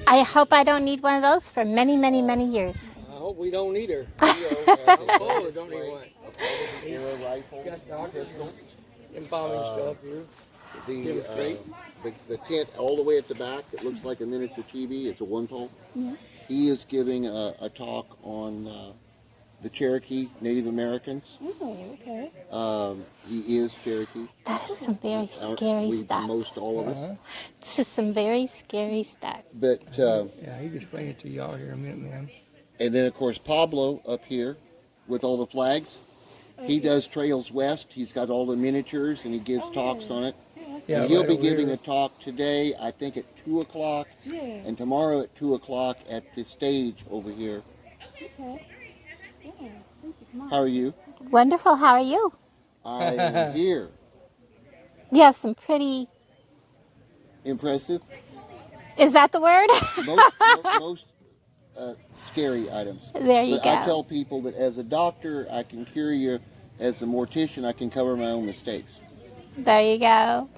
I hope I don't need one of those for many, many, many years. I hope we don't either. Oh, Don't need one. Air rifle, Got doctors pistol. embalming stuff here. The tent all the way at the back that looks like a miniature TV. It's a one pole. Yeah. He is giving a talk on the Cherokee Native Americans. Oh, okay. He is Cherokee. That is some very scary stuff. Most all of us. This is some very scary stuff. But Yeah, he can explain it to y'all here in a minute, ma'am. and then of course Pablo up here with all the flags. He does Trails West. He's got all the miniatures and he gives talks on it. Yeah, And he'll right be over giving here. a talk today, I think at 2 o'clock, and tomorrow at 2 o'clock at the stage over here. Okay. Yeah. How are you? Wonderful. How are you? I am here. You have some pretty. Impressive. Is that the word? Most scary items. There you But go. I tell people that as a doctor, I can cure you. As a mortician, I can cover my own mistakes. There you go.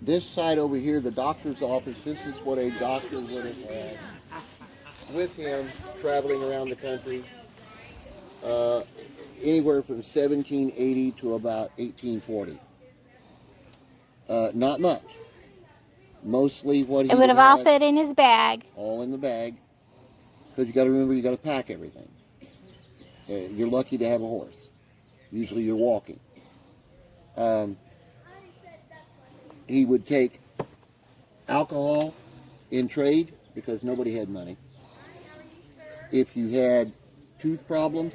This side over here, the doctor's office, this is what a doctor would have had with him traveling around the country. Anywhere from 1780 to about 1840. Not much. Mostly what he It would have had, all fit in his bag. all in the bag. Because you got to remember, you got to pack everything. You're lucky to have a horse. Usually you're walking. He would take alcohol in trade because nobody had money. If you had tooth problems,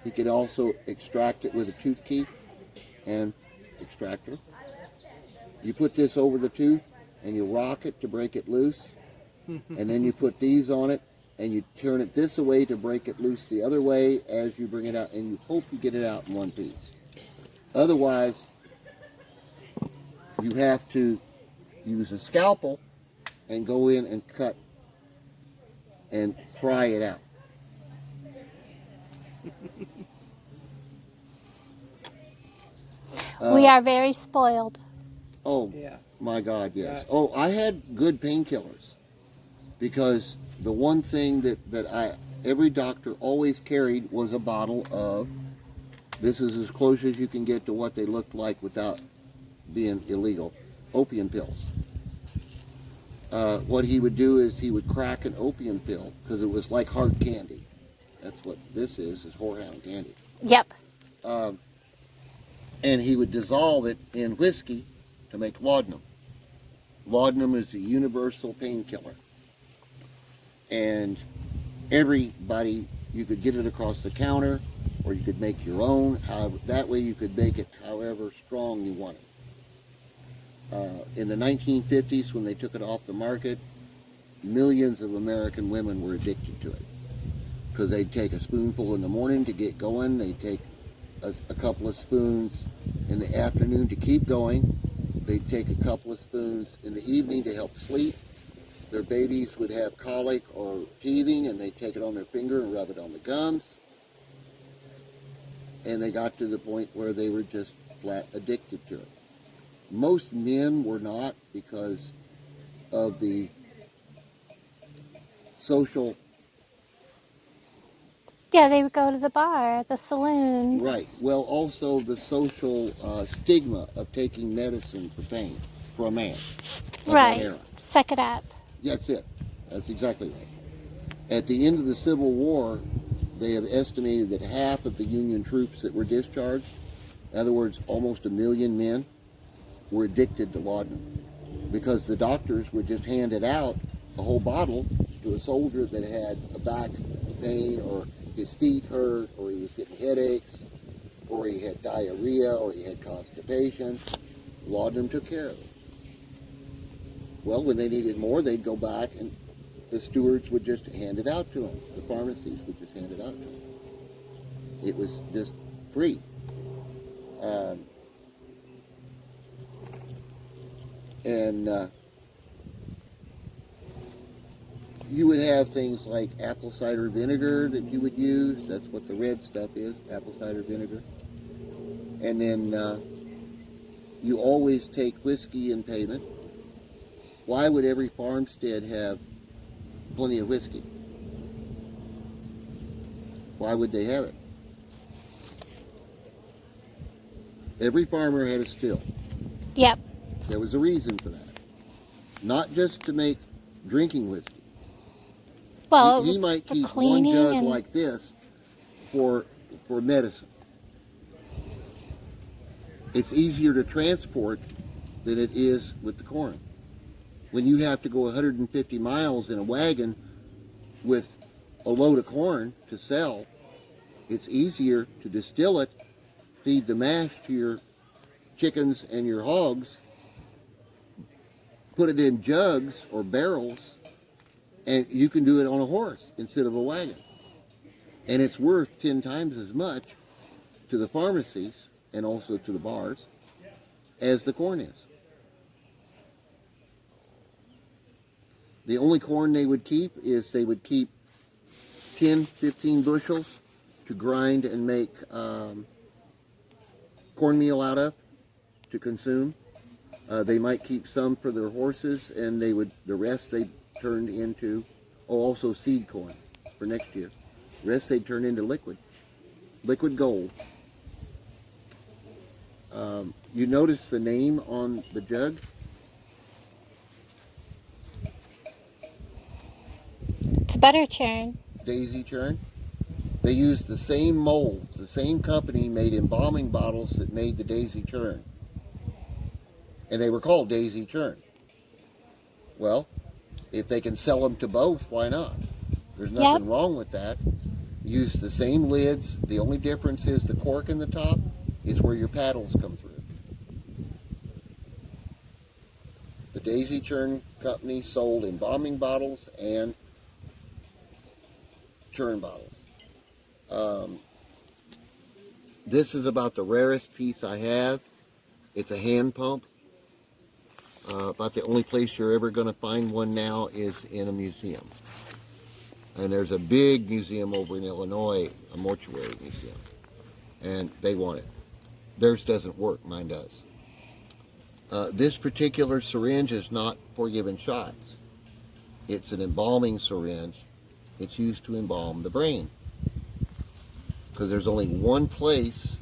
he could also extract it with a tooth key and extractor. You put this over the tooth and you rock it to break it loose. And then you put these on it and you turn it this way to break it loose the other way as you bring it out, and you hope you get it out in one piece. Otherwise, you have to use a scalpel and go in and cut and pry it out. We are very spoiled. Oh, Yeah. my God, yes. Oh, I had good painkillers because the one thing that every doctor always carried was a bottle of, this is as close as you can get to what they looked like without being illegal, opium pills. What he would do is he would crack an opium pill because it was like hard candy. That's what this is whorehound candy. Yep. And he would dissolve it in whiskey to make laudanum. Laudanum is a universal painkiller. And everybody, you could get it across the counter, or you could make your own. However, that way you could make it however strong you wanted. In the 1950s, when they took it off the market, millions of American women were addicted to it. Because they'd take a spoonful in the morning to get going, they'd take a couple of spoons in the afternoon to keep going, they'd take a couple of spoons in the evening to help sleep. Their babies would have colic or teething, and they'd take it on their finger and rub it on the gums. And they got to the point where they were just flat addicted to it. Most men were not because of the social. Yeah, they would go to the bar, the saloons. Right. Well, also the social stigma of taking medicine for pain for a man. Right. Heroin. Suck it up. That's it. That's exactly right. At the end of the Civil War, they have estimated that half of the Union troops that were discharged, in other words, almost 1 million men, were addicted to laudanum because the doctors would just hand it out, a whole bottle, to a soldier that had a back pain or his feet hurt or he was getting headaches or he had diarrhea or he had constipation. Laudanum took care of it. Well, when they needed more, they'd go back and the stewards would just hand it out to them. The pharmacies would just hand it out to them. It was just free. You would have things like apple cider vinegar that you would use. That's what the red stuff is, apple cider vinegar. And then you always take whiskey in payment. Why would every farmstead have plenty of whiskey? Why would they have it? Every farmer had a still. Yep. There was a reason for that. Not just to make drinking whiskey. Well, He it was might for keep one cleaning jug and like this for medicine. It's easier to transport than it is with the corn. When you have to go 150 miles in a wagon with a load of corn to sell, it's easier to distill it, feed the mash to your chickens and your hogs, put it in jugs or barrels, and you can do it on a horse instead of a wagon. And it's worth 10 times as much to the pharmacies and also to the bars as the corn is. The only corn they would keep is they would keep 10, 15 bushels to grind and make cornmeal out of to consume. They might keep some for their horses, and the rest they turned into, also seed corn for next year. The rest they'd turn into liquid gold. You notice the name on the jug? it's a butter churn. Daisy churn. They used the same molds. The same company made embalming bottles that made the daisy churn. And they were called daisy churn. Well, if they can sell them to both, why not? There's nothing wrong with that. Use the same lids. The only difference is the cork in the top is where your paddles come through. The Daisy Churn Company sold embalming bottles and churn bottles. This is about the rarest piece I have. It's a hand pump. About the only place you're ever going to find one now is in a museum. And there's a big museum over in Illinois, a mortuary museum, and they want it. Theirs doesn't work, mine does. This particular syringe is not for giving shots. It's an embalming syringe. It's used to embalm the brain. Because there's only one place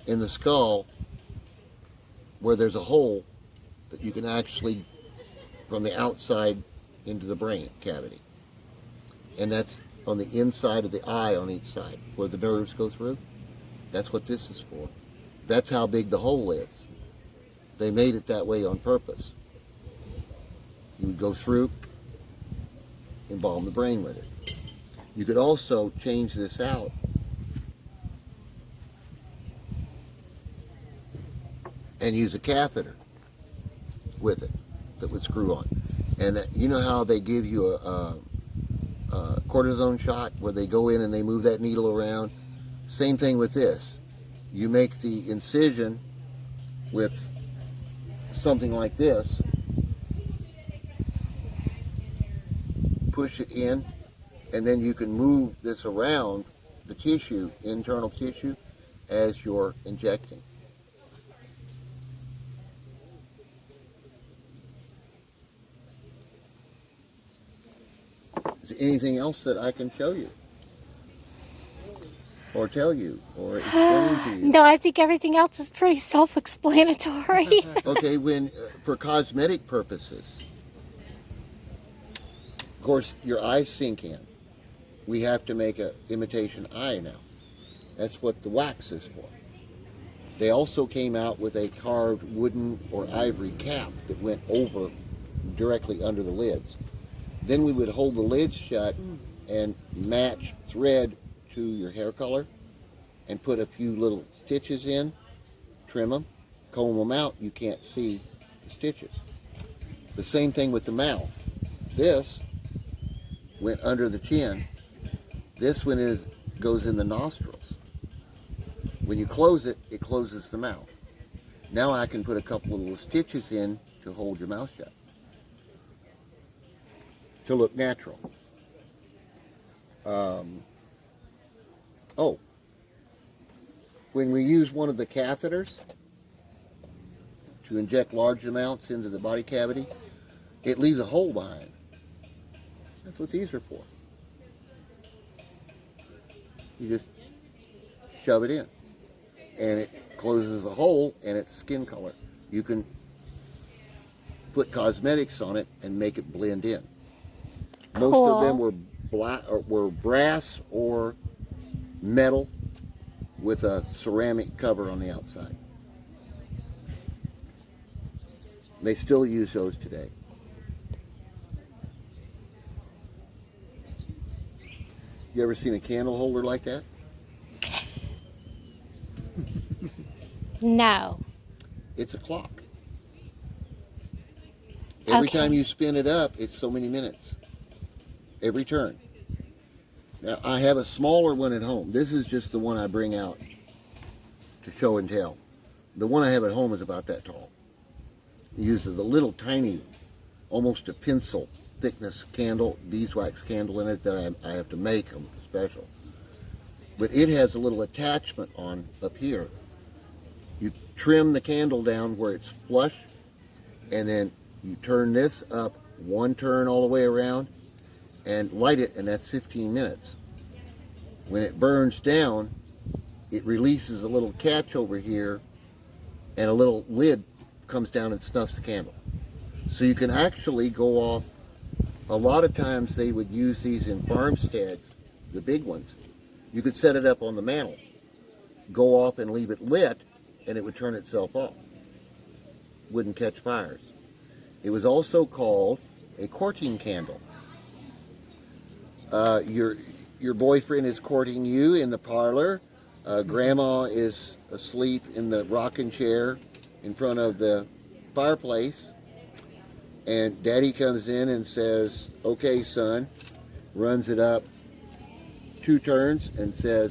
in the skull where there's a hole that you can actually, from the outside into the brain cavity. And that's on the inside of the eye on each side, where the nerves go through. That's what this is for. That's how big the hole is. They made it that way on purpose. You would go through, embalm the brain with it. You could also change this out and use a catheter with it that would screw on. And you know how they give you a cortisone shot where they go in and they move that needle around? Same thing with this. You make the incision with something like this, push it in, and then you can move this around the tissue, internal tissue, as you're injecting. Is there anything else that I can show you? Or tell you? Or explain to you? No, I think everything else is pretty self-explanatory. Okay, for cosmetic purposes, of course, your eyes sink in. We have to make an imitation eye now. That's what the wax is for. They also came out with a carved wooden or ivory cap that went over directly under the lids. Then we would hold the lids shut and match thread to your hair color and put a few little stitches in, trim them, comb them out. You can't see the stitches. The same thing with the mouth. This went under the chin. This one goes in the nostrils. When you close it, it closes the mouth. Now I can put a couple of little stitches in to hold your mouth shut, to look natural. When we use one of the catheters, to inject large amounts into the body cavity, it leaves a hole behind. That's what these are for. You just shove it in, and it closes the hole, and it's skin color. You can put cosmetics on it and make it blend in. Cool. Most of them were black, or were brass or metal with a ceramic cover on the outside. They still use those today. You ever seen a candle holder like that? No. It's a clock. Every Okay. time you spin it up, it's so many minutes. Every turn. Now, I have a smaller one at home. This is just the one I bring out to show and tell. The one I have at home is about that tall. It uses a little tiny, almost a pencil thickness candle, beeswax candle in it that I have to make them special. But it has a little attachment on up here. You trim the candle down where it's flush, and then you turn this up one turn all the way around and light it, and that's 15 minutes. When it burns down, it releases a little catch over here, and a little lid comes down and snuffs the candle. So you can actually go off. A lot of times they would use these in farmsteads, the big ones. You could set it up on the mantle, go off and leave it lit, and it would turn itself off. Wouldn't catch fires. It was also called a courting candle. Your boyfriend is courting you in the parlor. Grandma is asleep in the rocking chair in front of the fireplace. And Daddy comes in and says, "Okay, son," runs it up 2 turns and says,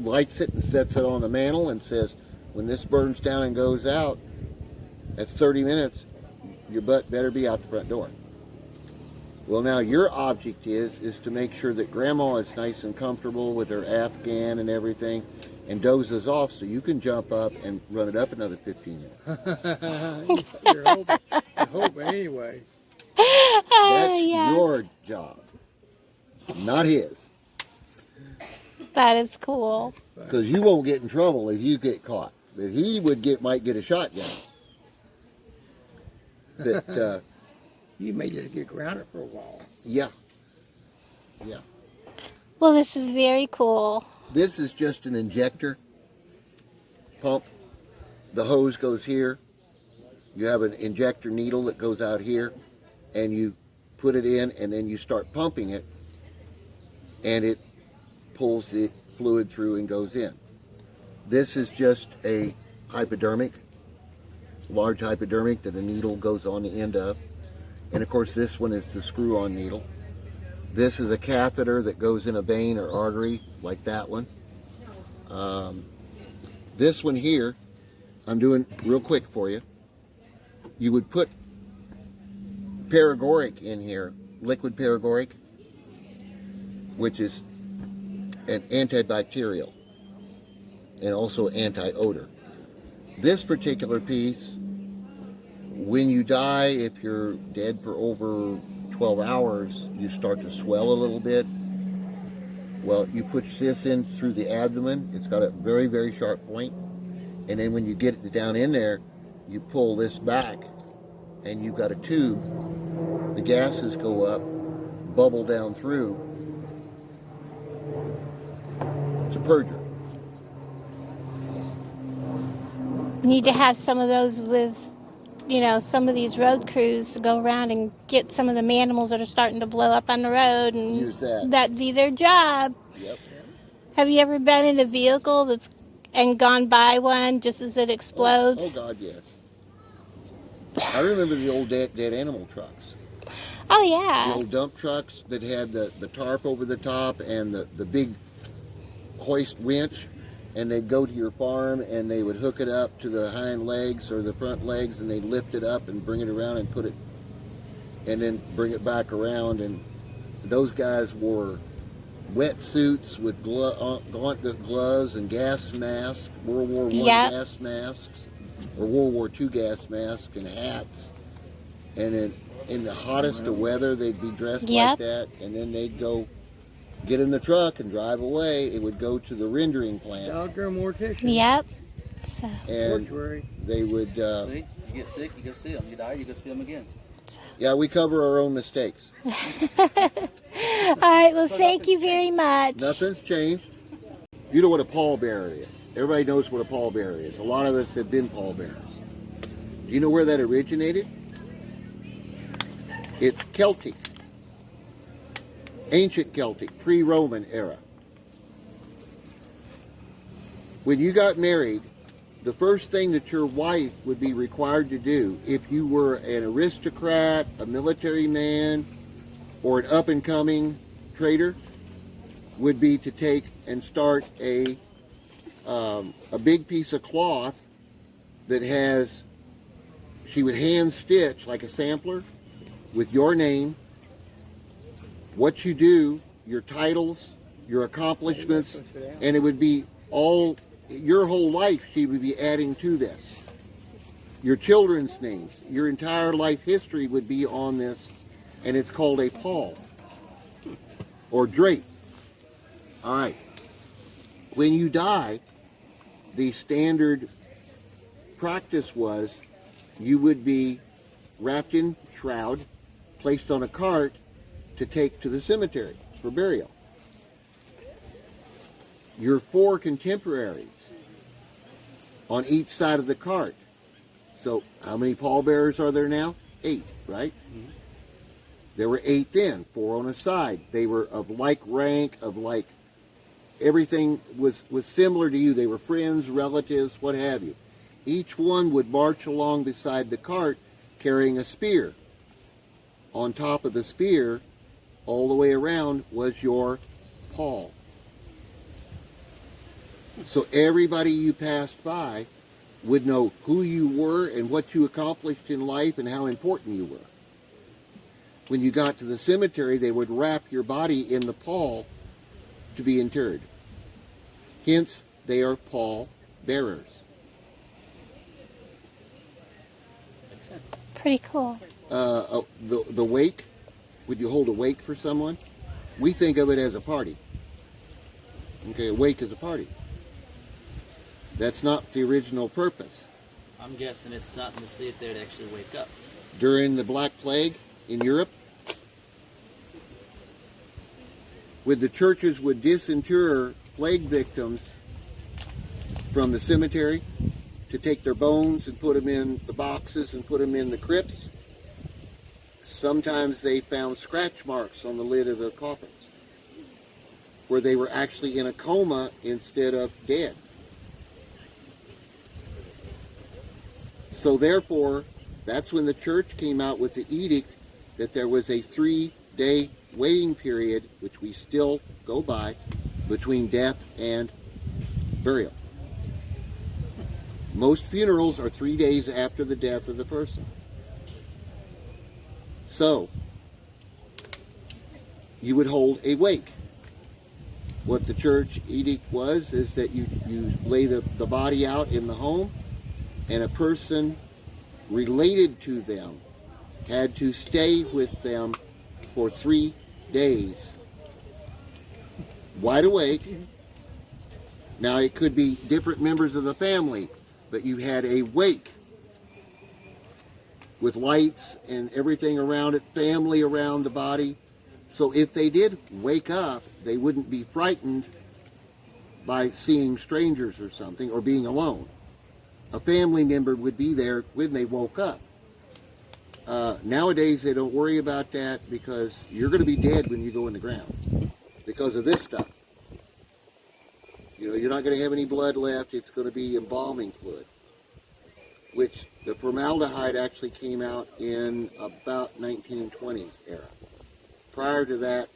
lights it and sets it on the mantle and says, "When this burns down and goes out, that's 30 minutes, your butt better be out the front door." Well, now your object is to make sure that Grandma is nice and comfortable with her Afghan and everything and dozes off so you can jump up and run it up another 15 minutes. You're hoping anyway. That's Yes. your job, not his. That is cool. Because you won't get in trouble if you get caught. But he might get a shotgun. But You may just get grounded for a while. yeah. Well, this is very cool. This is just an injector pump. The hose goes here. You have an injector needle that goes out here, and you put it in, and then you start pumping it, and it pulls the fluid through and goes in. This is just a hypodermic, large hypodermic that a needle goes on the end of. And of course this one is the screw-on needle. This is a catheter that goes in a vein or artery, like that one. This one here, I'm doing real quick for you. You would put paregoric in here, liquid paregoric, which is an antibacterial and also anti-odor. This particular piece, when you die, if you're dead for over 12 hours, you start to swell a little bit. Well, you push this in through the abdomen. It's got a very, very sharp point. And then when you get it down in there, you pull this back, and you've got a tube. The gases go up, bubble down through. It's a purger. Need to have some of those with, some of these road crews to go around and get some of the animals that are starting to blow up on the road, and Use that. that'd be their job. Yep. Have you ever been in a vehicle and gone by one just as it explodes? Oh God, yes. I remember the old dead animal trucks. Oh, The yeah. old dump trucks that had the tarp over the top and the big hoist winch, and they'd go to your farm and they would hook it up to the hind legs or the front legs, and they'd lift it up and bring it around and put it, and then bring it back around. And those guys wore wetsuits with gauntlet gloves and gas masks, World War I Yep. gas masks. or World War II gas masks and hats. And then in the hottest of weather, they'd be dressed like Yep. that, and then they'd go get in the truck and drive away. It would go to the rendering plant, Doctor, mortician. Yep. So, and Mortuary. they would. See, you get sick, you go see them. You die, you go see them again. Yeah, we cover our own mistakes. all right. Well, thank you very much. Nothing's changed. You know what a pallbearer is. Everybody knows what a pallbearer is. A lot of us have been pallbearers. Do you know where that originated? It's Celtic. Ancient Celtic, pre-Roman era. When you got married, the first thing that your wife would be required to do, if you were an aristocrat, a military man, or an up-and-coming trader, would be to take and start a big piece of cloth that has, she would hand stitch like a sampler with your name, what you do, your titles, your accomplishments, and it would be all, your whole life she would be adding to this. Your children's names, your entire life history would be on this, and it's called a pall or drape. All right. When you die, the standard practice was you would be wrapped in shroud, placed on a cart to take to the cemetery for burial. Your 4 contemporaries on each side of the cart. So how many pallbearers are there now? 8, right? Mm-hmm. There were 8 then, 4 on a side. They were of like rank, of like, everything was similar to you. They were friends, relatives, what have you. Each one would march along beside the cart carrying a spear. On top of the spear, all the way around, was your pall. So everybody you passed by would know who you were and what you accomplished in life and how important you were. When you got to the cemetery, they would wrap your body in the pall to be interred. Hence, they are pall bearers. Makes sense. Pretty cool. The wake, would you hold a wake for someone? We think of it as a party. Okay, a wake is a party. That's not the original purpose. I'm guessing it's something to see if they'd actually wake up. During the Black Plague in Europe, when the churches would disinter plague victims from the cemetery to take their bones and put them in the boxes and put them in the crypts, sometimes they found scratch marks on the lid of the coffins where they were actually in a coma instead of dead. So therefore, that's when the church came out with the edict that there was a 3-day waiting period, which we still go by, between death and burial. Most funerals are 3 days after the death of the person. So, you would hold a wake. What the church edict was is that you lay the body out in the home, and a person related to them had to stay with them for 3 days, wide awake. Now it could be different members of the family, but you had a wake with lights and everything around it, family around the body. So if they did wake up, they wouldn't be frightened by seeing strangers or something, or being alone. A family member would be there when they woke up. Nowadays, they don't worry about that because you're going to be dead when you go in the ground because of this stuff. You know, you're not going to have any blood left. It's going to be embalming fluid, which the formaldehyde actually came out in about 1920s era. Prior to that,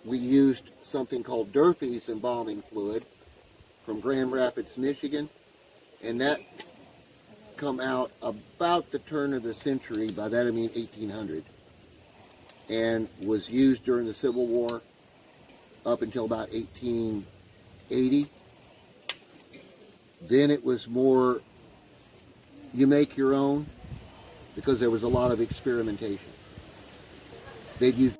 we used something called Durfee's embalming fluid from Grand Rapids, Michigan. And that come out about the turn of the century, by that I mean 1800, and was used during the Civil War up until about 1880. Then it was more you make your own because there was a lot of experimentation. They'd use